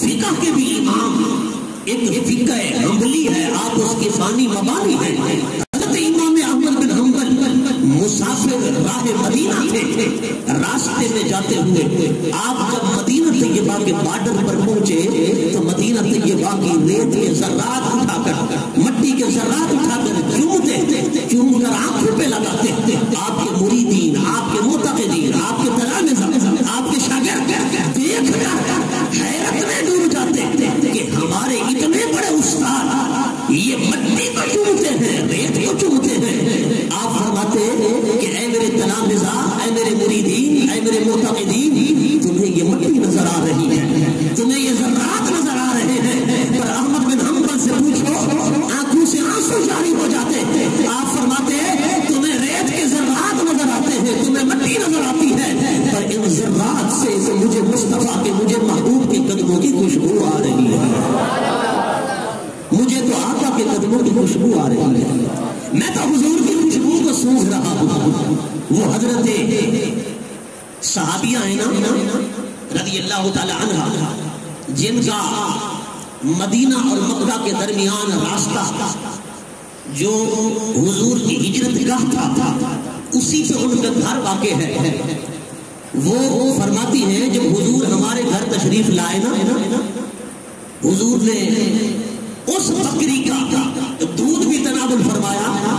فقہ کے بھی امام، ایک فقہ حنبلی ہے، آپ اس کے بانی مبانی ہیں۔ حضرت امام احمد بن حنبل مسافر راہ مدینہ تھے، راستے میں جاتے ہوئے آپ جب مدینہ طیبہ کے بارڈر پر پہنچے تو مدینہ طیبہ کی ریت کے ذرات اٹھا کر، مٹی کے ذرات اٹھا کر چوم کر آنکھوں پہ لگاتے۔ آپ کے مریدین، آپ کے معتقدین، آپ کے تلامذہ، آپ کے شاگرد دیکھ کر حیرت میں ڈوب جاتے کہ ہمارے اتنے بڑے استاد یہ مٹی کو چومتے ہیں، ریت کو چومتے ہیں۔ آپ فرماتے کہ اے میرے تلامذہ، اے میرے مریدین، اے میرے معتقدین، تمہیں یہ مٹی نظر آ رہی ہے، تمہیں یہ ذرات نظر آ رہے ہیں، پر احمد بن حنبل سے پوچھو آنکھوں سے آنسو جاری ہو جاتے۔ آپ فرماتے تمہیں ریت کے ذرات نظر آتے ہیں، تمہیں مٹی نظر آتی ہے، پر ان ذرات سے مجھے مصطفیٰ کے، مجھے محبوب کے قدموں کی خوشبو آ رہی ہے، مجھے تو آقا کے قدموں کی خوشبو آ رہی ہے، میں تو حضور کی خوشبو کو سونگھ رہا ہوں۔ وہ حضرت صحابیہ ہیں نا رضی اللہ تعالی عنہ، جن کا مدینہ اور مکہ کے درمیان راستہ جو حضور کی ہجرت گاہ تھا، اسی پہ ان کا گھر واقع ہے۔ وہ فرماتی ہیں جب حضور ہمارے گھر تشریف لائے نا، حضور نے اس بکری کا دودھ بھی تناول فرمایا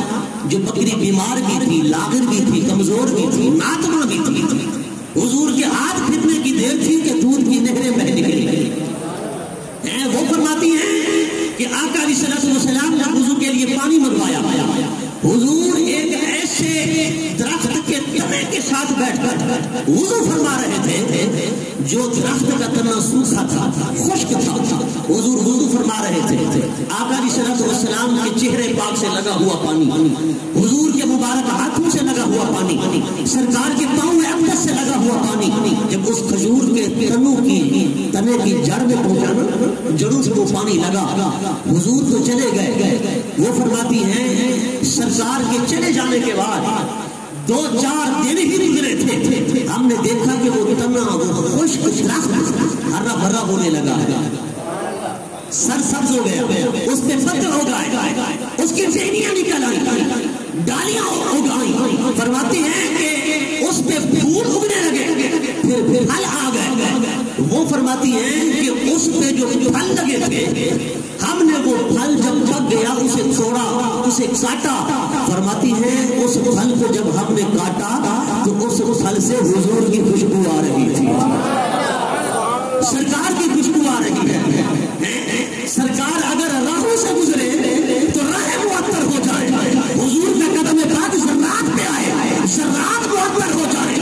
جو بکری بیمار بھی تھی، لاغر بھی تھی، کمزور بھی تھی، ناتما بھی تھی۔ حضور کے ہاتھ پھرنے کی دیر تھی کہ دودھ کی نہریں بہہ نکلی۔ وہ فرماتی ہیں کہ آقا علیہ السلام نے وضو کے لیے پانی منگوایا، حضور ایک ایسے درخت کے تنے کے ساتھ بیٹھ کر وضو فرما رہے تھے جو درخت کا تنا سوکھا تھا، خشک تھا، حضور وضو فرما رہے تھے۔ آقا علیہ السلام کے چہرے پاک سے لگا ہوا پانی، حضور کے مبارک ہاتھوں سے لگا ہوا پانی، سرکار کے پاؤں اقدس سے لگا ہوا پانی جب اس کھجور کے تنے کی جڑ میں پہنچا نا، جڑوں سے وہ پانی لگا، حضور تو چلے گئے۔ وہ فرماتی ہیں سرکار کے چلے جانے کے بعد 2-4 دن ہی گزرے تھے، ہم نے دیکھا کہ وہ تنا، وہ خشک درخت ہرا بھرا ہونے لگا، سر سبز ہو گیا، اس پہ پتے ہو گئے، اس کی ٹہنیاں نکل آئی، ڈالیاں اگ آئی۔ فرماتی ہیں کہ اس پہ پھول اگنے لگے، پھر پھل آ گئے۔ وہ فرماتی ہیں کہ اس پہ جو پھل لگے تھے، ہم نے وہ پھل جب پک گیا اسے توڑا، اسے کاٹا۔ فرماتی ہیں اس پھل کو جب ہم نے کاٹا تو اس پھل سے حضور کی خوشبو آ رہی تھی، سرکار کی خوشبو آ رہی ہے۔ سرکار اگر راہوں سے گزرے تو راہ معطر ہو جائے، حضور کا قدم پاک ذرات پہ آئے، ذرات معطر ہو جائے،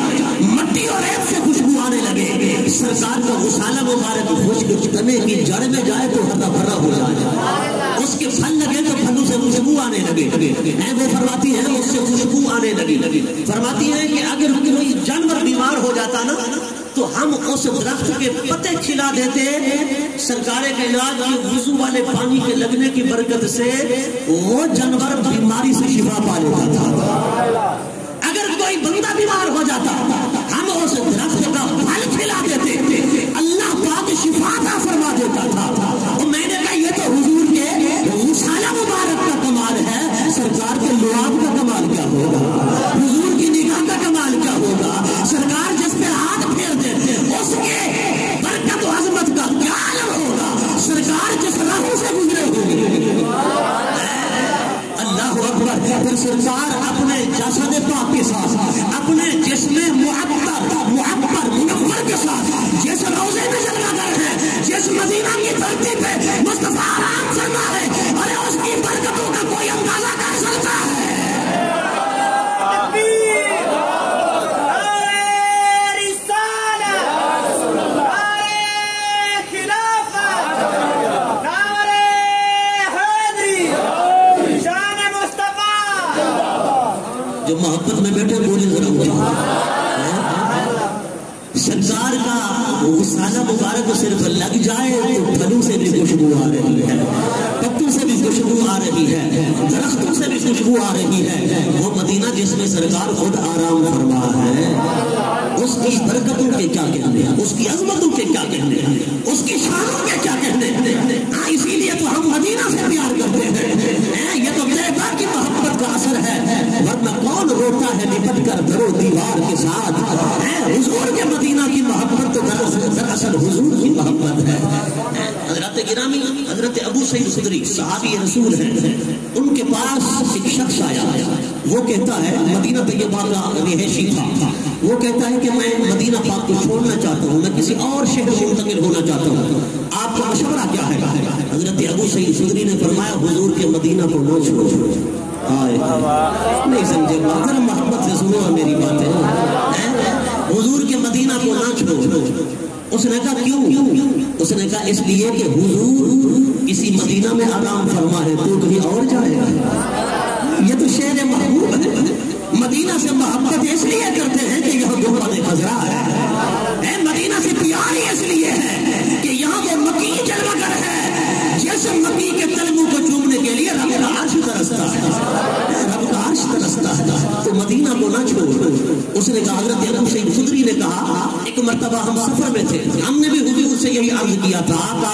مٹی اور ریت سے خوشبو آنے لگے، سرکار کا غسالہ مبارک خشک تنے کی جڑ میں جائے تو ہرا بھرا ہو جائے، اس کے پھل لگے تو پھلوں سے خوشبو آنے لگے۔ وہ فرماتی ہے اس سے خوشبو آنے لگی۔ فرماتی ہے کہ اگر کوئی جانور بیمار ہو جاتا نا تو ہم اس درخت کے پتے کھلا دیتے، سرکار کائنات کی وضو والے پانی کے لگنے کی برکت سے وہ جانور بیماری سے شفا پا لیتا تھا۔ اگر کوئی بندہ بیمار ہو جاتا ہم اس درخت کا پھل کھلا دیتے، اللہ پاک شفا عطا فرما دیتا تھا۔ اور میں نے کہا یہ تو حضور کے غسالہ مبارک کا کمال ہے، سرکار کے لعاب کا کمال کیا ہوگا، حضور کی نگاہ کا کمال کیا ہوگا، سرکار جس پہ ہاتھ پھیر دیتے اس کے برکت و عظمت کا کیا عالم ہوگا، سرکار جس راہوں سے گزرے ہوئے۔ اللہ اکبر۔ پھر سرکار اپنے جسد پاک کے ساتھ، اپنے جسم معطر منور کے ساتھ جس روزے میں جلوہ گر ہے، جس مدینہ کی دھرتی پہ مصطفیٰ آرام فرما ہے، اور اس کی برکتوں کا کوئی اندازہ کر سکتا ہے؟ جو محبت میں بیٹھے بولے ذرا سرکار کا غسالہ مبارک صرف لگ جائے تو پھلوں سے بھی خوشبو آ رہی ہے، پتوں سے بھی خوشبو آ رہی ہے، درختوں سے بھی خوشبو آ رہی ہے۔ وہ مدینہ جس میں سرکار خود آرام فرما ہے، اس کی برکتوں کے کیا کہنے ہیں، اس کی عظمتوں کے کیا کہنے ہیں، اس کی شانوں کے دراصل حضور کی محبت ہے۔ حضرت گرامی حضرت ابو سعید خدری صحابی رسول ہیں، ان کے پاس ایک شخص آیا، وہ کہتا ہے مدینہ طیبہ کا رہائشی تھا، وہ کہتا ہے کہ میں مدینہ پاک کو چھوڑنا چاہتا ہوں، میں کسی اور شہر منتقل ہونا چاہتا ہوں، آپ کا مشورہ کیا ہے؟ حضرت ابو سعید خدری نے فرمایا حضور کے مدینہ کو نہ چھوڑو۔ نہیں سمجھے بات، ذرا محبت سے سنو میری باتیں، حضور کے مدینہ کو نہ چھوڑو۔ اس نے کہا کیوں؟ اس نے کہا اس لیے کہ حضور کسی مدینہ میں آرام فرما ہے، تو کہیں اور جائے گا؟ یہ تو شہر محبوب ہے، مدینہ سے محبت اس لیے کرتے ہیں کہ یہاں گنبد خضرا ہے، مدینہ سے پیار ہی اس لیے ہے کہ یہاں وہ مکی جلوہ گر ہے، جیسے مکی کے تلموں کو چومنے کے لیے رب کا عرش ترستا ہے، رب کا عرش ترستا ہے، تو مدینہ کو نہ چھوڑ۔ اس نے کہا حضرت ابو سعید خدری نے کہا ایک مرتبہ ہم سفر میں تھے، ہم نے بھی حضور سے یہی عرض کیا تھا آقا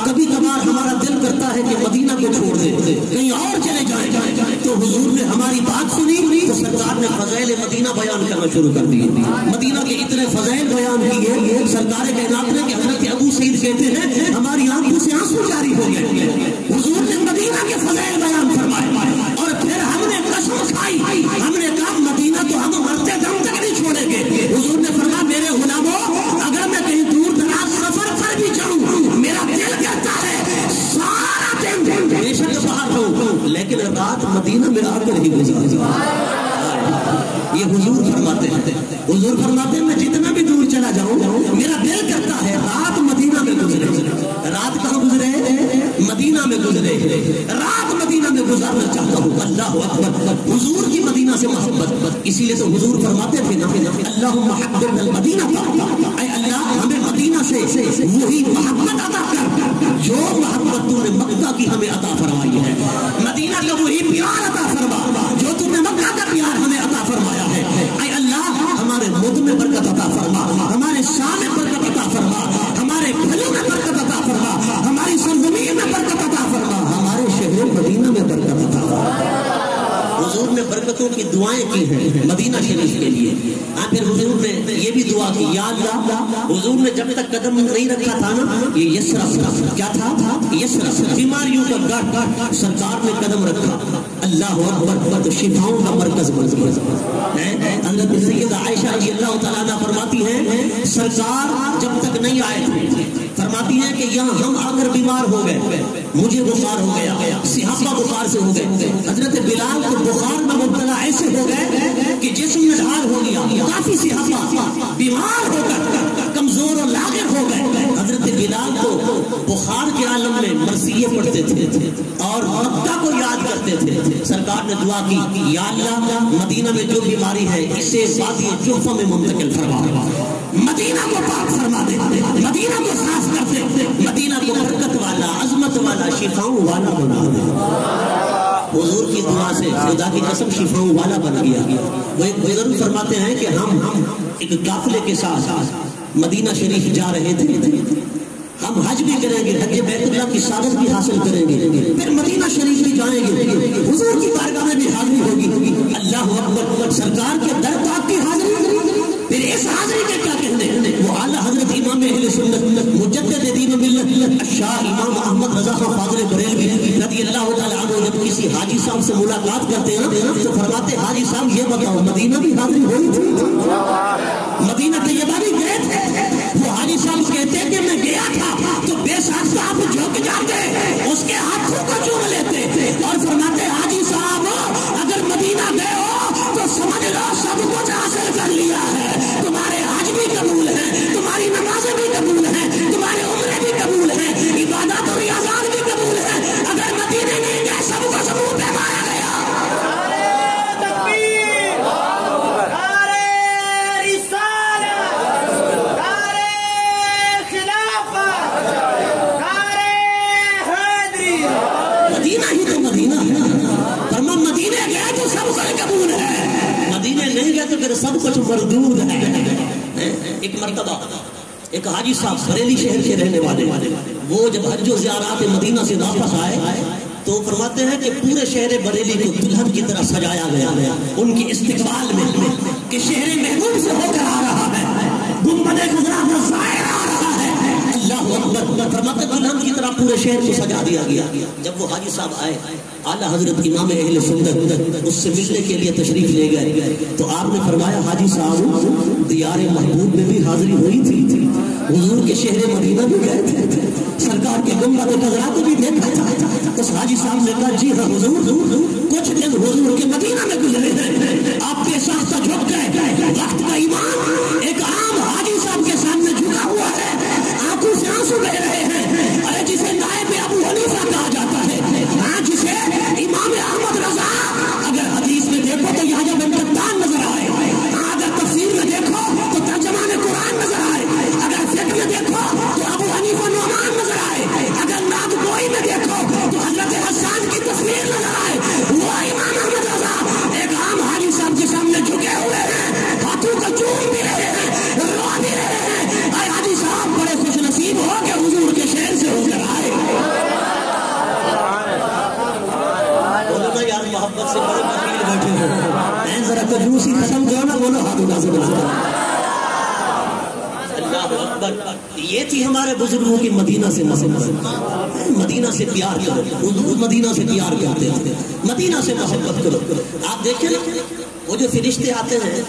کبھی کبھار ہمارا دل کرتا ہے کہ مدینہ کو چھوڑ دیں، کہیں اور چلے جائیں، تو حضور نے ہماری بات سنی تو سرکار نے فضائل مدینہ بیان کرنا شروع کر دی، مدینہ کے اتنے فضائل بیان کیے، سرکار کائنات نے کہ حضرت ابو سعید کہتے ہیں ہماری آنکھوں سے آنسو جاری ہو گئے، حضور نے مدینہ کے فضائل بیان فرمائے، اور پھر ہم نے قسم کھائی، ہم نے کہا مدینہ تو ہم مرتے دم تک نہیں چھوڑیں گے۔ حضور نے فرمایا میرے غلاموں اگر میں کہیں دور دراز سفر پر بھی جاؤں میرا دل کہتا ہے سارا دن بے شک باہر رہوں لیکن رات مدینہ میں آ کر ہی گزار۔ یہ حضور فرماتے ہیں، حضور فرماتے ہیں میں جتنا بھی دور چلا جاؤں میرا دل کرتا ہے رات مدینہ میں گزرے، رات کہاں گزرے؟ مدینہ میں گزرے، رات مدینہ میں گزارنا چاہتا ہوں۔ اللہ اکبر، حضور کی مدینہ سے محبت، اسی لیے تو حضور فرماتے تھے اللہم حببنا المدینہ، اے اللہ ہمیں مدینہ سے وہی محبت عطا کر جو محبت تو نے مکہ کی ہمیں عطا فرمائی ہے، مدینہ کا وہی پیار عطا فرما جو تو نے مکہ کا پیار ہمیں عطا فرمایا ہے، اے اللہ ہمارے ملک میں برکت عطا فرما، ہمارے شام میں برکت عطا فرما، ہمارے پھلوں میں برکت عطا فرما، ہماری سرزمین میں برکت عطا فرما، ہمارے شہر مدینہ میں برکت عطا فرما۔ حضور نے برکتوں کی دعائیں کی ہیں مدینہ شریف کے لیے، پھر حضور نے یہ بھی دعا کی یا اللہ، حضور نے جب تک قدم نہیں رکھا تھا نا یہ یسرف کیا تھا، یسرف بیماریوں کا گڑھ سرکار نے قدم رکھا، اللہ اکبر، تو شفاؤں کا مرکز بن گیا۔ حضرت سیدہ عائشہ رضی اللہ تعالیٰ عنہ فرماتی ہیں سرکار جب تک نہیں آئے تھے، فرماتی ہیں کہ یہاں ہم آ کر بیمار ہو گئے، مجھے بخار ہو گیا، صحابہ بخار سے ہو گئے، حضرت بلال کو بخار میں مبتلا ایسے ہو گئے کہ جسم میں ڈھال ہو گیا، کافی صحابہ بیمار ہو کر کمزور اور لاغر ہو گئے، حضرت بلال کو بخار کے عالم میں مرثیے پڑھتے تھے اور مکہ کو یاد کرتے تھے، سرکار نے دعا کی یا اللہ مدینہ میں جو بیماری ہے اسے وادی جحفہ میں منتقل فرما، مدینہ کو پاک فرما دے، مدینہ کو صاف کر دے، مدینہ کو برکت والا، عظمت والا، شفاؤں والا بنا دے۔ حضور کی دعا سے خدا کی قسم شفاؤں والا بن گیا۔ وہ ایک بزرگ فرماتے ہیں کہ ہم ایک قافلے کے ساتھ مدینہ شریف جا رہے تھے، ہم حج بھی کریں گے، حج بیت اللہ کی سعادت بھی حاصل کریں گے، پھر مدینہ شریف بھی جائیں گے، حضور کی بارگاہ میں بھی حاضری ہوگی، اللہ اکبر، سرکار کے در پاک کی حاضری، پھر اس حاضری کے کیا کہنے، وہ اعلیٰ حضرت امام اہل سنت مجدد دین و ملت شاہ امام احمد رضا خان فاضل بریلوی رضی اللہ تعالیٰ عنہ جب کسی حاجی صاحب سے ملاقات کرتے ہیں تو فرماتے حاجی صاحب یہ بتاؤ مدینہ بھی حاضری ہوئی تھی، مدینہ طیبہ بھی گئے تھے؟ وہ حاجی صاحب کہتے ہیں کہ میں گیا تھا تو بے ساتھ صاحب جھک جاتے اس کے ہاتھوں کو چوم لیتے اور فرماتے حاجی صاحب اگر مدینہ گئے ہو تو سمجھ لو سب کچھ حاصل کر لیا ہے، تمہارے حج بھی قبول ہے، تمہاری نمازیں بھی قبول ہیں، تمہارے عمرے بھی قبول ہیں، عبادات اور ریاضات بھی قبول ہیں، اگر مدینے نہیں گئے سب کو ثبوت پہ مارا گیا۔ مدینہ ہی تو مدینہ ہے، فرما مدینے گئے تو سب کچھ قبول ہے، مدینے نہیں گئے تو پھر سب کچھ مردود ہے۔ ایک مرتبہ ایک حاجی صاحب بریلی شہر کے رہنے والے، وہ جب حج و زیارات مدینہ سے واپس آئے تو فرماتے ہیں کہ پورے شہر بریلی کو دلہن کی طرح سجایا گیا ان کے استقبال میں کہ شہر محبوب سے ہو کر آ رہا ہے، گنبد خضرا کا ظاہر آ رہا ہے، طرح پورے شہر کو سجا دیا گیا. جب وہ حاجی صاحب آئے, اعلیٰ حضرت امام اہل سنت اس سے ملنے کے لیے تشریف لے گئے, تو آپ نے فرمایا حاجی صاحب دیار محبوب میں بھی حاضری ہوئی تھی, حضور کے شہر مدینہ بھی گئے تھے, سرکار کے گنبد خضرا کو بھی دیکھا تھا. اس حاجی صاحب نے کہا جی ہاں حضور, کچھ دن حضور کے مدینہ میں گزرے ہیں, آپ کے ساتھ جھک گئے. وقت کا ایمان ایک عام حاجی صاحب کے سامنے جھکا ہوا ہے, آنکھوں سے آنسو بہ رہے ہیں. ارے جسے نائب ابو حنیفہ کہا جاتا ہے, ہاں جسے امام احمد رضا, اگر حدیث میں دیکھو تو یحییٰ بن قطان نظر آئے, ہاں اگر تفسیر میں دیکھو تو ترجمان قرآن نظر آئے, اگر فقہ میں دیکھو تو ابو حنیفہ نعمان نظر آئے, اگر نعت گوئی میں دیکھو تو حضرت حسان کی تصویر نظر آئے. وہ امام احمد رضا ایک عام حاجی صاحب کے سامنے جھکے ہوئے ہیں, ہاتھوں کا چوم بھی رہے ہیں, رو بھی رہے ہیں. اے حاجی صاحب بڑے خوش نصیب ہو کہ حضور کے شہر سے ہو کر آئے. بولو نا یار, محبت سے بڑے وکیل بیٹھے ہیں, ذرا کنجوسی ختم کرو نا, بولو ہاتھ اٹھا سے بنا. یہ تھی ہمارے بزرگوں کی مدینہ سے محبت, مدینہ سے پیار کرو. حضور مدینہ سے پیار کرتے ہیں, مدینہ سے محبت کرو. آپ دیکھیں وہ جو فرشتے آتے ہیں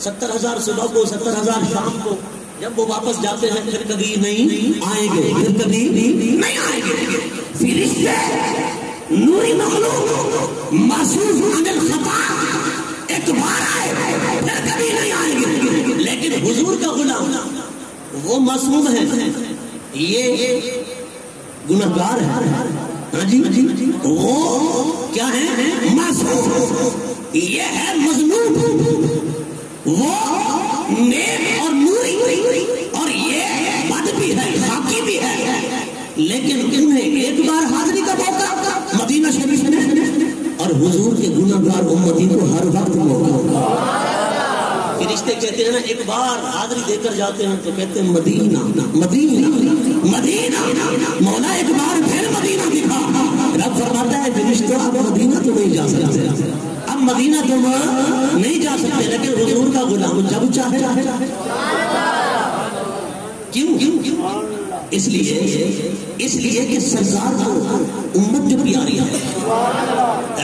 70,000 صبح کو, 70,000 شام کو, جب وہ واپس جاتے ہیں پھر کبھی نہیں آئیں گے, پھر کبھی نہیں آئیں گے. فرشتے نوری مخلوق معصوم عن الخطا ایک بار آئے پھر کبھی نہیں آئیں گے. لیکن حضور کا غلام وہ معصوم ہے, یہ گنہگار ہے. ہاں جی, وہ کیا ہے؟ معصوم. یہ ہے مظلوم, وہ نیک اور نوری, اور یہ بد بھی ہے, خاکی بھی ہے. لیکن انہیں ایک بار حاضری کا موقع مدینہ شریف میں, اور حضور کے گنہگار امتی کو ہر وقت موقع. فرشتے کہتے ہیں نا, ایک بار حاضری دے کر جاتے ہیں تو کہتے ہیں مدینہ مدینہ مدینہ, مولا ایک بار پھر مدینہ دکھا. رب فرماتا ہے فرشتوں اب مدینہ تو نہیں جا سکتے, اب مدینہ تم نہیں جا سکتے, لیکن حضور کا غلام جب چاہے. کیوں؟ اس لیے کہ سرکار کو امت جو پیاری ہے,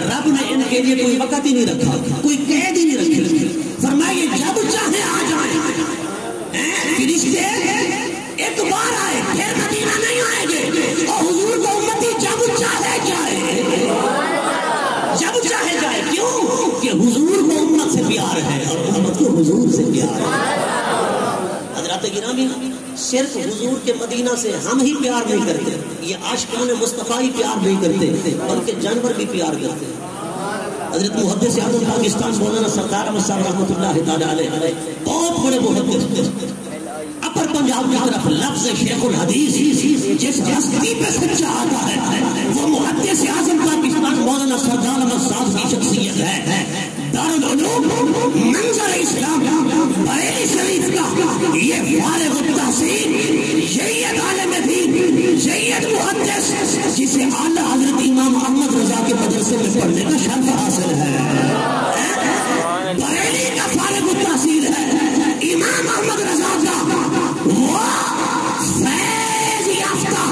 رب نے ان کے لیے کوئی وقت ہی نہیں رکھا, کوئی قید ہی نہیں رکھی. فرمائیے جب چاہے آ جائیں. فرشتے ایک بار آئے پھر مدینہ نہیں آئیں گے, اور حضور کو امتی جب چاہے جائے, جب چاہے جائے. کیوں کہ حضور کو امت سے پیار ہے اور امت کو حضور سے پیار ہے. حضرات گرامی, صرف حضور کے مدینہ سے ہم ہی پیار نہیں کرتے, یہ عاشقان مصطفیٰ ہی پیار نہیں کرتے, بلکہ جانور بھی پیار کرتے ہیں. حضرت محدث اعظم پاکستان مولانا سردار احمد صاحب رحمۃ اللہ تعالی علیہ بہت بڑے محدث, اپر پنجاب کی طرف لفظ شیخ الحدیث جس ہستی پہ سچا آتا ہے وہ محدث اعظم پاکستان مولانا سردار احمد صاحب کی شخصیت ہے. دارالعلوم منظر اسلام بریلی شریف کا یہ فارغ التحصیل سید عالم دین, سید محدث, جسے اعلیٰ حضرت امام احمد رضا کے مدرسے میں پڑھنے کا شرف حاصل ہے, بریلی کا فارغ التحصیل ہے. امام احمد رضا کا وہ فیض یافتہ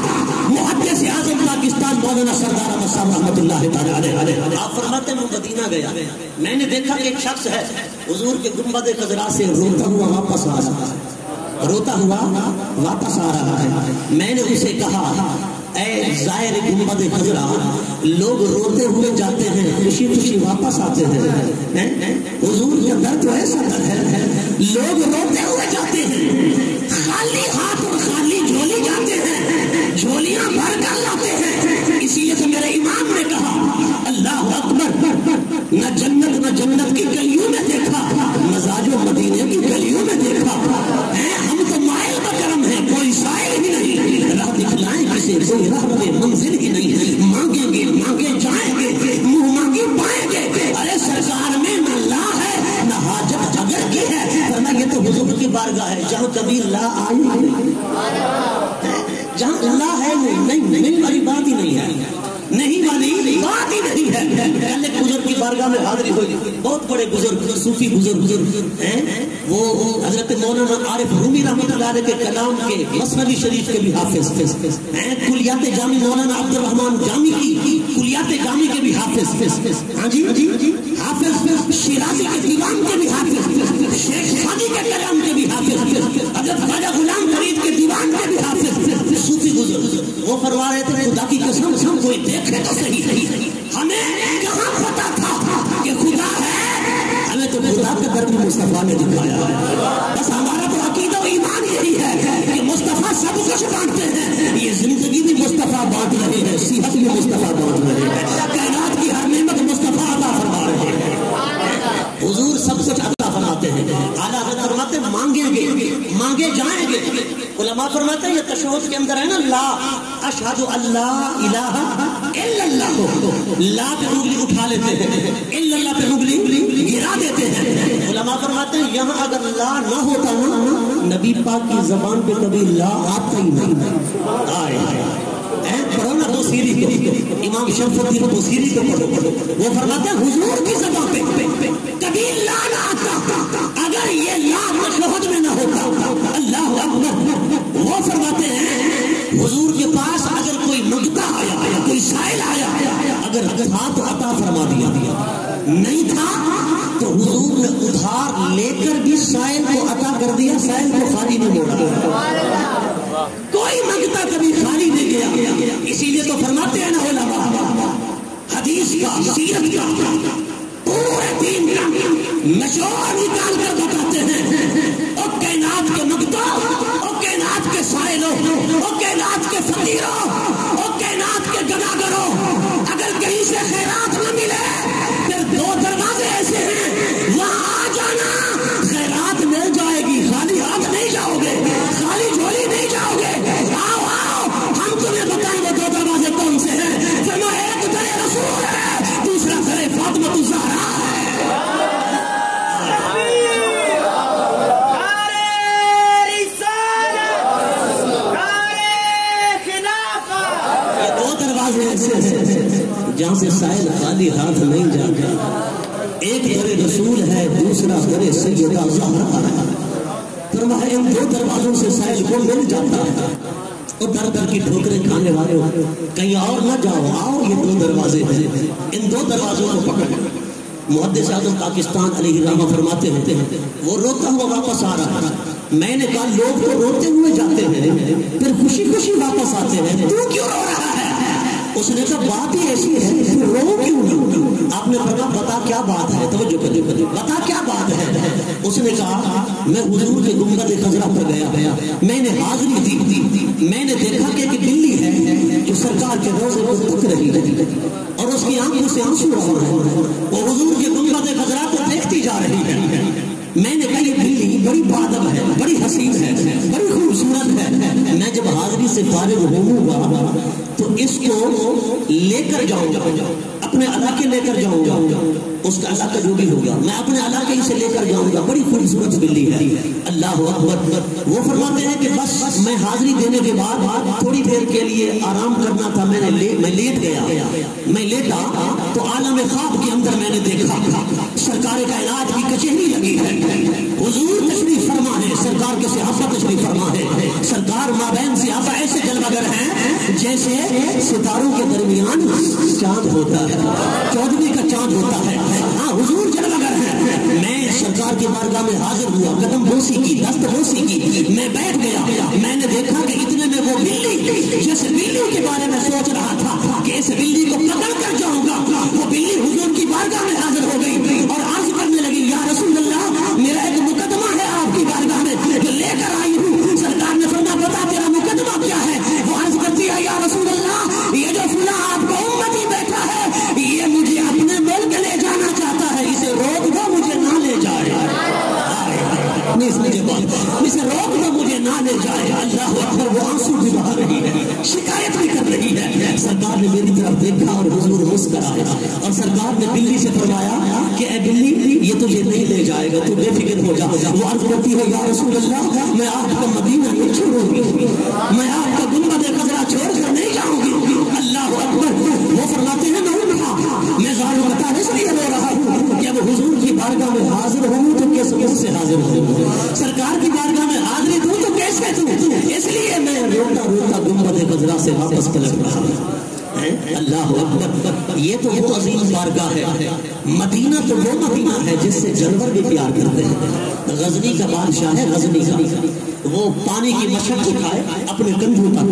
محدث اعظم پاکستان مولانا سردار احمد صاحب رحمۃ اللہ تعالی علیہ. آپ فرماتے ہیں میں مدینہ گیا, میں نے دیکھا کہ ایک شخص ہے حضور کے گنبد خضرا سے روتا ہوا واپس آ رہا ہے, روتا ہوا واپس آ رہا ہے. میں نے اسے کہا اے زائر گنبد خضرا, لوگ روتے ہوئے جاتے ہیں, خوشی خوشی واپس آتے ہیں. حضور کا درد تو ایسا درد ہے, لوگ روتے ہوئے جاتے ہیں, خالی ہاتھ اور خالی جھولی جاتے ہیں, جھولیاں بھر کر لاتے ہیں. اسی لیے تو میرے امام نے کہا اللہ اکبر, نہ جنت کی گلیوں میں دیکھا, مزاج و مدینے کی گلیوں میں دیکھا. ہم تو مائل بکرم ہیں, کوئی سائل ہی نہیں, راہ دکھلائیں کسے, کوئی راہ میں منزل ہی نہیں. مانگیں گے مانگے جائیں گے, منہ مانگے پائیں گے. ارے سرکار میں نہ لا ہے نہ حاجت جگر کی ہے, ورنہ یہ تو حضور کی بارگاہ ہے جہاں کبھی لا آئی نہیں, جہاں اللہ ہے نہیں والی بات ہی نہیں ہے, نہیں والی بات ہی نہیں ہے. پہلے بزرگ کی بارگاہ میں حاضری ہوئی, بہت بڑے بزرگ صوفی بزرگ ہیں, وہ حضرت مولانا عارف رومی رحمۃ اللہ علیہ کے کلام کے مثنوی شریف کے بھی حافظ ہیں، کلیات جامی مولانا عبد الرحمان جامی کی کلیات جامی کے بھی حافظ، ہاں جی حافظ شیرازی کے دیوان کے بھی حافظ، شیخ شادی کے کلام کے بھی حافظ، حضرت خواجہ غلام فرید کے دیوان کے بھی حافظ، صوفی بزرگ وہ فرما رہے تھے خدا کی قسم کوئی دیکھے تو صحیح ہمیں کہاں پتا تھا کہ خدا ہے، ہمیں تو خدا کا درد مصطفیٰ نے دکھایا ہے، بس ہمارا تو عقیدہ و ایمان یہی ہے کہ مصطفیٰ سب کچھ بانٹتے ہیں، یہ زندگی بھی مصطفیٰ بانٹ رہے ہیں، صحت بھی مصطفیٰ بانٹ رہے ہیں، کائنات کی ہر نعمت مصطفیٰ عطا فرما رہے ہیں، حضور سب کچھ عطا فرماتے ہیں، اعلیٰ حضرت فرماتے ہیں مانگے جائیں گے، علماء فرماتے ہیں یہ تشہد کے اندر ہے نا لا اشہد اللہ الہ الا اللہ، لا پہ انگلی اٹھا لیتے ہیں، الا اللہ پہ انگلی گرا دیتے ہیں، علماء فرماتے ہیں یہاں اگر لا نہ ہوتا نا نبی پاک کی زبان پہ کبھی لا آتا ہی نہیں آئے، پڑھو نا دوسری کو، امام شرف الدین دوسری کو پڑھو، وہ فرماتے ہیں حضور کی زبان پہ کبھی لا نہ آتا، اگر یہ لا تشہد میں نہ ہوتا، اللہ اکبر، وہ فرماتے ہیں حضور کے پاس اگر کوئی مگتا آیا، کوئی سائل آیا، اگر تھا تو عطا فرما دیا، نہیں تھا تو حضور نے ادھار لے کر بھی سائل کو عطا کر دیا، سائل کو خالی نہیں موڑا، کوئی مگتا کبھی خالی نہیں گیا، اسی لیے تو فرماتے ہیں نا علماء حدیث کا سیرت کا پورے دین کا نچوڑ نکال کر بتاتے ہیں، اور کائنات کے مگتا، اور کائنات کے سائلوں، اور کائنات کے فقیروں، اور کائنات کے گناہگاروں، اگر کہیں سے خیرات نہ ملے پھر دو دروازے ایسے ہیں وہاں آ جانا، خیرات مل جائے گی، خالی ہاتھ نہیں جاؤ گے، خالی جھولی نہیں جاؤ گے، آؤ آؤ ہم تمہیں بتائیں گے دو دروازے کون سے ہیں، فرمایا ایک در رسول ہے، دوسرا در فاطمہ الزہرا ہے، جہاں سے سائل خالی ہاتھ نہیں جاتا، ایک در رسول ہے دوسرا در سیدہ زہرا ہے، فرمایا ان دو دروازوں سے سائل کو مل جاتا ہے، اور در در کی ٹھوکریں کھانے والے کہیں اور نہ جاؤ، آؤ یہ دو دروازے ہیں، ان دو دروازوں کو پکڑ، محدث اعظم پاکستان علیہ رحمہ فرماتے ہیں وہ روتا ہوا واپس آ رہا ہے، میں نے کہا لوگ تو روتے ہوئے جاتے ہیں پھر خوشی خوشی واپس آتے ہیں، تو کیوں رو رہا ہے؟ اس نے کہا بات ہی ایسی ہے پھر رو کیوں نہیں؟ آپ نے فرمایا بتا کیا بات ہے، توجہ کرو، بتا کیا بات ہے؟ اس نے کہا میں حضور کے گنبد خضرا پر گیا، میں نے حاضری دی، میں نے دیکھا کہ ایک بلی ہے جو سرکار کے روزے کو تک رہی ہے اور اس کی آنکھوں سے آنسو رہا ہے، وہ حضور کے گنبد خضرا کو دیکھتی جا رہی ہے، میں نے کہا یہ بلی بڑی بادب ہے، بڑی حسین ہے، بڑی خوبصورت ہے، میں جب حاضری سے فارغ ہوں گا تو اس کو لے کر جاؤں گا، اپنے علاقے لے کر جاؤں گا، اس کا علاقہ جو بھی ہوگا میں اپنے علاقے سے لے کر جاؤں گا، بڑی خوبصورت بلی ہے، اللہ اکبر۔ وہ فرماتے ہیں کہ بس میں حاضری دینے کے بعد تھوڑی دیر کے لیے آرام کرنا تھا، میں لیٹ گیا، میں لیٹا تو عالم خواب کے اندر میں نے دیکھا سرکار کائنات کی کچہری لگی ہے، حضور تشریف فرما ہے، سرکار کے صحابہ تشریف فرما ہے، سرکار مابین صحابہ ایسے جلوگر ہیں جیسے ستاروں کے درمیان چاند ہوتا ہے، چودھویں کا چاند ہوتا ہے، ہاں حضور جلوگر ہے۔ میں سرکار کی بارگاہ میں حاضر ہوا، قدم بوسی کی، دست بوسی کی، میں بیٹھ گیا، میں نے دیکھا کہ اتنے میں وہ بلی جس بلی کے بارے میں سوچ رہا تھا کہ اس بلی کو پکڑ کر جاؤں گا، وہ بلی حضور کی بارگاہ میں حاضر ہو گئی اور عرض کرنے لگی یا رسول اللہ میرا ایک مقدمہ ہے آپ کی بارگاہ میں جو لے کر آئی ہوں۔ سرکار نے فرمایا بتا تیرا مقدمہ کیا ہے؟ وہ عرض کرتی ہے یا رسول اللہ یہ جو فلاں آپ کو امتی بیٹھا ہے یہ مجھے اپنے ملک لے جانا چاہتا ہے، اسے روک دو مجھے نہ لے جائے، اسے روک دو مجھے نہ لے جائے۔ اللہ اکبر، وہ آنسو بھی بہا رہی ہے، شکایت بھی کر رہی ہے۔ سرکار نے میری طرف دیکھا اور حضور مسکرایا اور سرکار نے بلی سے فرمایا کہ اے بلی یہ تجھے نہیں لے جائے گا، تو بے فکر ہو جا۔ وہ عرض کرتی ہے یا رسول اللہ میں آپ کا مدینہ نہیں چھوڑوں گی، میں آپ کا گنبد خضرا چھوڑ کر نہیں جاؤں گی۔ اللہ اکبر۔ وہ فرماتے ہیں میں ظالم بتا اس لیے رو رہا ہوں کہ اب حضور کی بارگاہ میں حاضر ہوں تو کس سے حاضر ہوں؟ میں روتا روتا گنبد خضرا سے واپس پلٹ رہا ہے۔ اللہ اکبر، یہ تو وہ عظیم بارگاہ ہے۔ مدینہ تو وہ مدینہ ہے جس سے جانور بھی پیار کرتے ہیں۔ غزنی کا بادشاہ ہے، غزنی کا، وہ پانی کی مشق اٹھائے اپنے کندھوں پر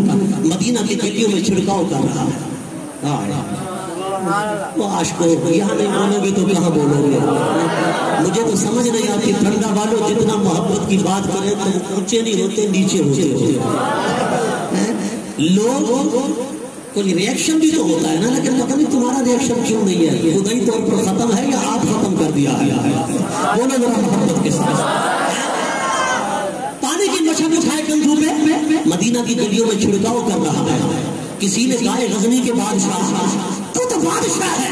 مدینہ کی گلیوں میں چھڑکاؤ کر رہا ہے۔ وہ عاشقوں یہاں نہیں بولو گے تو کہاں بولو گے؟ مجھے تو سمجھ نہیں آتی، ٹھنڈا والوں جتنا محبت کی بات کریں تو اونچے نہیں ہوتے، نیچے ہوتے لوگ۔ کوئی ریئیکشن بھی تو ہوتا ہے نا، لیکن پتہ نہیں تمہارا ریئیکشن کیوں نہیں ہے؟ خدائی طور پر ختم ہے یا آپ ختم کر دیا ہے؟ بولو ذرا محبت کے ساتھ۔ پانی کی مشق اٹھائے کندھوں پہ مدینہ کی گلیوں میں چھڑکاؤ کر رہا ہے۔ کسی نے کہا غزنی کے بادشاہ، تو بادشاہ ہے،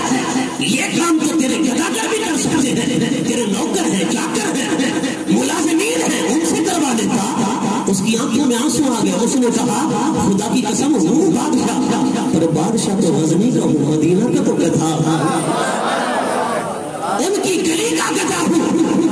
یہ کام تو تیرے گداگر بھی کر سکتے ہیں، تیرے نوکر ہیں، چاکر ہیں، ملازمین ہیں، ان سے کروا دیتا۔ اس کی آنکھوں میں آنسو آ گیا، اس نے کہا خدا کی قسم ہوں بادشاہ، پر بادشاہ تو غزنی کا ہوں، مدینہ کا تو گدھا، ان کی گلی کا گدھا ہوں،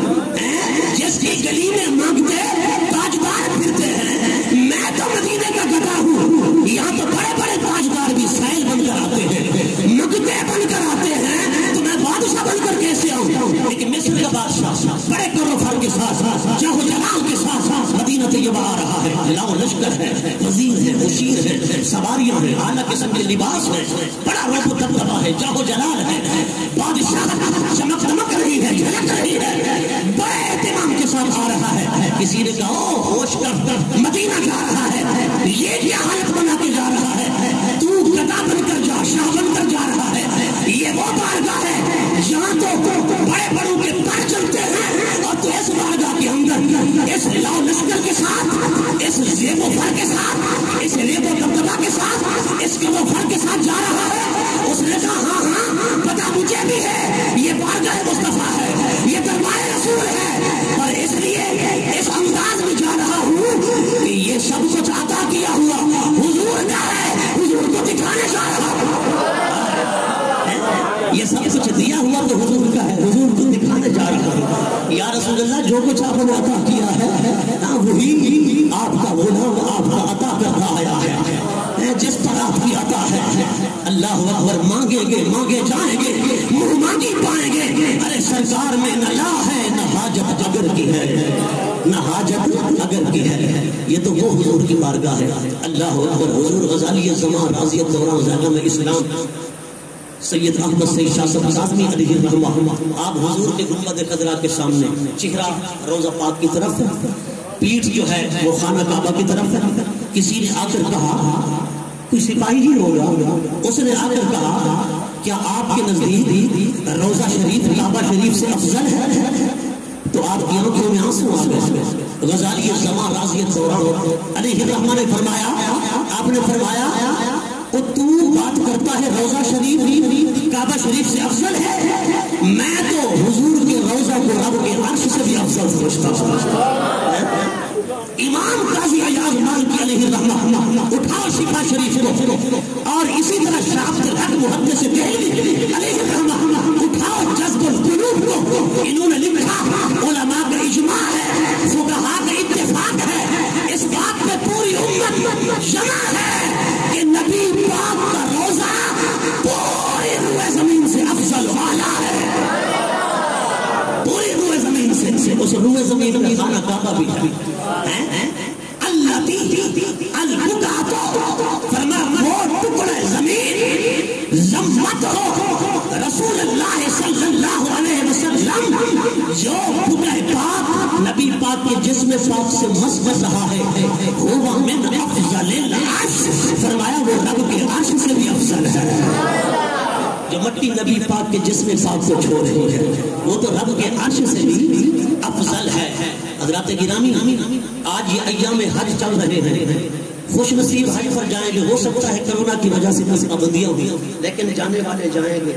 جس کی گلی میں مانگتے تاجدار پھرتے ہیں، میں تو مدینے کا گدھا ہوں۔ یہاں تو بڑے بڑے تاجدار بھی سائل بن کر آتے ہیں، مگتے بن کر آتے ہیں، تو میں بادشاہ بن کر کیسے آؤں؟ لیکن مصر کا بادشاہ بڑے کروفر کے ساتھ، جاہو جلال کے ساتھ مدینہ طیبہ آ رہا ہے، لاؤ لشکر ہے، وزیر ہے، مشیر ہے، سواریاں ہیں، اعلیٰ قسم کے لباس ہے، بڑا رعب و دبدبہ ہے، جاہو جلال ہے، بادشاہ چمک دمک رہی ہے، جھلک رہی ہے، بڑے اہتمام کے ساتھ آ رہا ہے۔ کسی نے کہا او ہوش کر، مدینہ جا رہا ہے، یہ کیا حالت بنا کے جا رہا ہے؟ تو گدا بن کر جا، شاہ بن کر جا رہا ہے۔ یہ وہ بارگاہ ہے جہاں تو بڑے بڑوں کے پر چلتے ہیں، اور تو اس بارگاہ کے اندر اس لاؤ لشکر کے ساتھ، اس زیب و فر کے ساتھ، اس ریب و دبدبہ کے ساتھ، اس کے وہ فر کے ساتھ جا رہا ہے۔ اس نے کہا ہاں ہاں پتہ مجھے بھی ہے، یہ بارگاہ مصطفیٰ ہے، یہ دربار رسول ہے، اور اس لیے اس انداز میں جا رہا ہوں کہ یہ سب کچھ عطا کیا ہوا حضور کا ہے، حضور کو دکھانے جا رہا ہوں۔ یہ سب کچھ دیا ہوا تو حضور کا ہے، حضور کو دکھانے جا رہا ہوں۔ یا رسول اللہ، جو کچھ آپ نے عطا کیا ہے وہی آپ کا غلام آپ کا عطا کرتا آیا ہے، جس پر آپ کی عطا ہے۔ اللہ اکبر، مانگیں گے مانگے جائیں گے، منہ مانگی پائیں گے۔ ارے سرکار میں نہ لا ہے نہ حاجت اگر کی ہے، نہ حاجت اگر کی ہے۔ یہ تو وہ حضور کی بارگاہ ہے۔ اللہ اکبر۔ حضور غزالی زمان رازیت دوران زیادہ میں اسلام سید احمد سید شاہ صاحب کاظمی علیہ الرحمہ، آپ حضور کے گنبد خضرا کے سامنے، چہرہ روضہ پاک کی طرف، پیٹھ جو ہے وہ خانہ کعبہ کی طرف ہے۔ کسی نے آ کر کہا، کوئی سپاہی ہی ہوگا، اس نے آ کر کہا کیا آپ کے نزدیک روضہ شریف کعبہ شریف سے افضل ہے؟ تو آپ کی آنکھوں میں آنسو آ گئے۔ غزالی زمان رازیت دوران علیہ الرحمہ نے فرمایا، آپ نے فرمایا تو بات کرتا ہے روضہ شریف کعبہ شریف سے افضل ہے، میں تو حضور کے روضہ کو رب کے عرش سے بھی افضل سمجھتا ہوں۔ امام قاضی عیاض مالکی علیہ الرحمہ، اٹھاؤ شفا شریف کو، اور اسی طرح شاہد الحق محدث دہلوی علیہ الرحمہ، اٹھاؤ جذب القلوب کو۔ انہوں نے لکھا علماء کا اجماع ہے، فقہاء کا اتفاق ہے، اس بات پہ پوری امت جمع ہے کہ نبی پاک کا روزہ پوری روئے زمین سے افضل والا ہے، پوری روئے زمین سے۔ اس روئے زمین میں خانہ کعبہ بھی ہے، اللہ فرما وہ ٹکڑے زمین زمت ہو رسول اللہ صلی اللہ علیہ وسلم، جو ٹکڑے پاک نبی پاک کے جسم پاک سے مسبت رہا ہے، وہ من افضل العرش، فرمایا وہ رب کے عرش سے بھی افضل ہے۔ جو مٹی نبی پاک کے جسم پاک کو چھوڑ رہی ہے، وہ تو رب کے عرش سے بھی افضل ہے۔ حضرات گرامی، آج یہ ایام حج چل رہے ہیں، خوش نصیب حج پر جائیں گے، ہو سکتا ہے کرونا کی وجہ سے کچھ پابندیاں ہوئی، لیکن جانے والے جائیں گے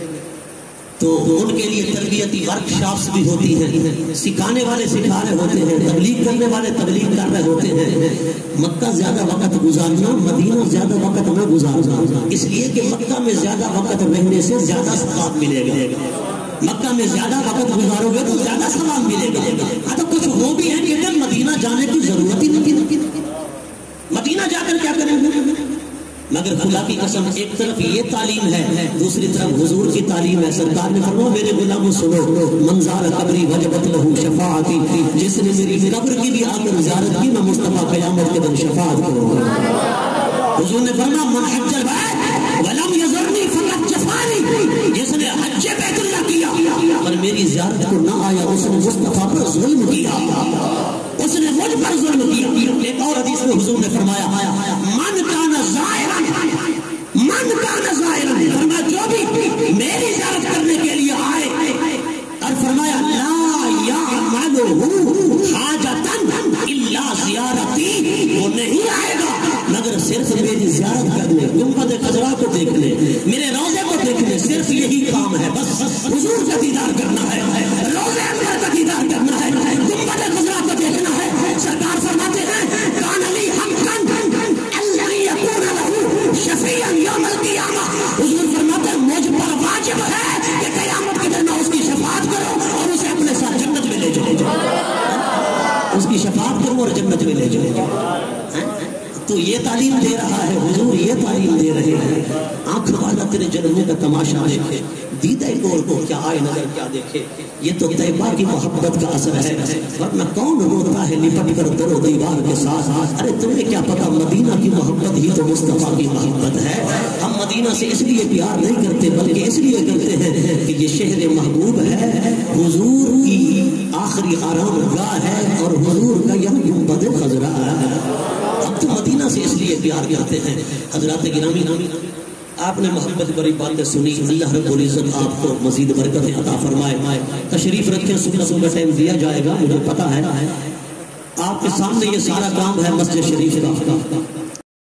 تو ان کے لیے تربیتی ورکشاپس بھی ہوتی ہیں، سکھانے والے سکھا رہے ہوتے ہیں، تبلیغ کرنے والے تبلیغ کر رہے ہوتے ہیں۔ مکہ زیادہ وقت گزارنا، مدینہ زیادہ وقت نہ گزارنا، اس لیے کہ مکہ میں زیادہ وقت رہنے سے زیادہ ثواب ملے گا۔ مکہ میں زیادہ وقت گزارو گے تو زیادہ ثواب ملے گا۔ ہاں تو کچھ وہ بھی ہیں کہ مدینہ جانے کی ضرورت ہی نہیں، مدینہ جا کر کیا کریں گے؟ مگر خدا کی قسم ایک طرف یہ تعلیم ہے، دوسری طرف حضور کی تعلیم ہے۔ سرکار نے فرمایا میرے غلاموں سنو، منظار قبری وجبت لہو شفاعتی، جس نے میری قبر کی بھی آ کر زیارت کی میں مصطفیٰ قیامت کے دن شفاعت کروں گا۔ حضور نے فرمایا من حج البیت ولم یزرنی فقد جفانی، جس نے حج بیت اللہ کیا پر میری زیارت کو نہ آیا اس نے مصطفیٰ پر ظلم کیا، اس نے مجھ پر ظلم کیا۔ ایک اور حدیث میں حضور نے فرمایا من کان زائرا، من کان زائرا، فرمایا جو بھی میری زیارت کرنے کے لیے آئے، اور فرمایا لا یعملہ حاجتا الا زیارتی، وہ نہیں آئے گا مگر صرف میری زیارت کرنے، گنبد خضرا کو دیکھنے، میرے روضے کو دیکھنے، صرف یہی کام ہے، بس حضور کا دیدار کرنا ہے، روضے انور کا دیدار کرنا ہے، گنبد خضرا کو دیکھنا ہے۔ سرکار فرماتے ہیں کان علی حقا اللہ یکون لہ شفیعا یوم القیامہ، حضور فرماتے ہیں مجھ پر واجب ہے کہ قیامت کے دن میں اس کی شفاعت کروں اور اسے اپنے ساتھ جنت میں لے جاؤں، اس کی شفاعت کروں اور جنت میں لے جاؤں۔ تو یہ تعلیم دے رہا ہے حضور، یہ تعلیم دے رہے ہیں۔ آنکھ والا تیرے جلوے کا تماشا دیکھے، دیدہ گور کو کیا آئے نظر کیا دیکھے، یہ تو طیبہ کی محبت کا اثر ہے، ورنہ کون روتا ہے لپٹ کر در و دیوار کے ساتھ۔ ارے تمہیں کیا پتا مدینہ کی محبت ہی تو مصطفیٰ کی محبت ہے۔ ہم مدینہ سے اس لیے پیار نہیں کرتے بلکہ اس لیے کرتے ہیں کہ یہ شہر محبوب ہے، حضور کی آخری آرام گاہ ہے اور حضور کا یہ گنبد خضرا ہے۔ اب تو مدینہ سے اس لیے پیار کرتے ہیں۔ حضرات گرامی، آپ نے محبت بڑی باتیں سنی، اللہ رب العزت آپ کو مزید برکتیں عطا فرمائے۔ تشریف رکھیں، صبح ٹائم دیا جائے گا، مجھے پتا ہے آپ کے سامنے یہ سارا کام ہے مسجد شریف کا۔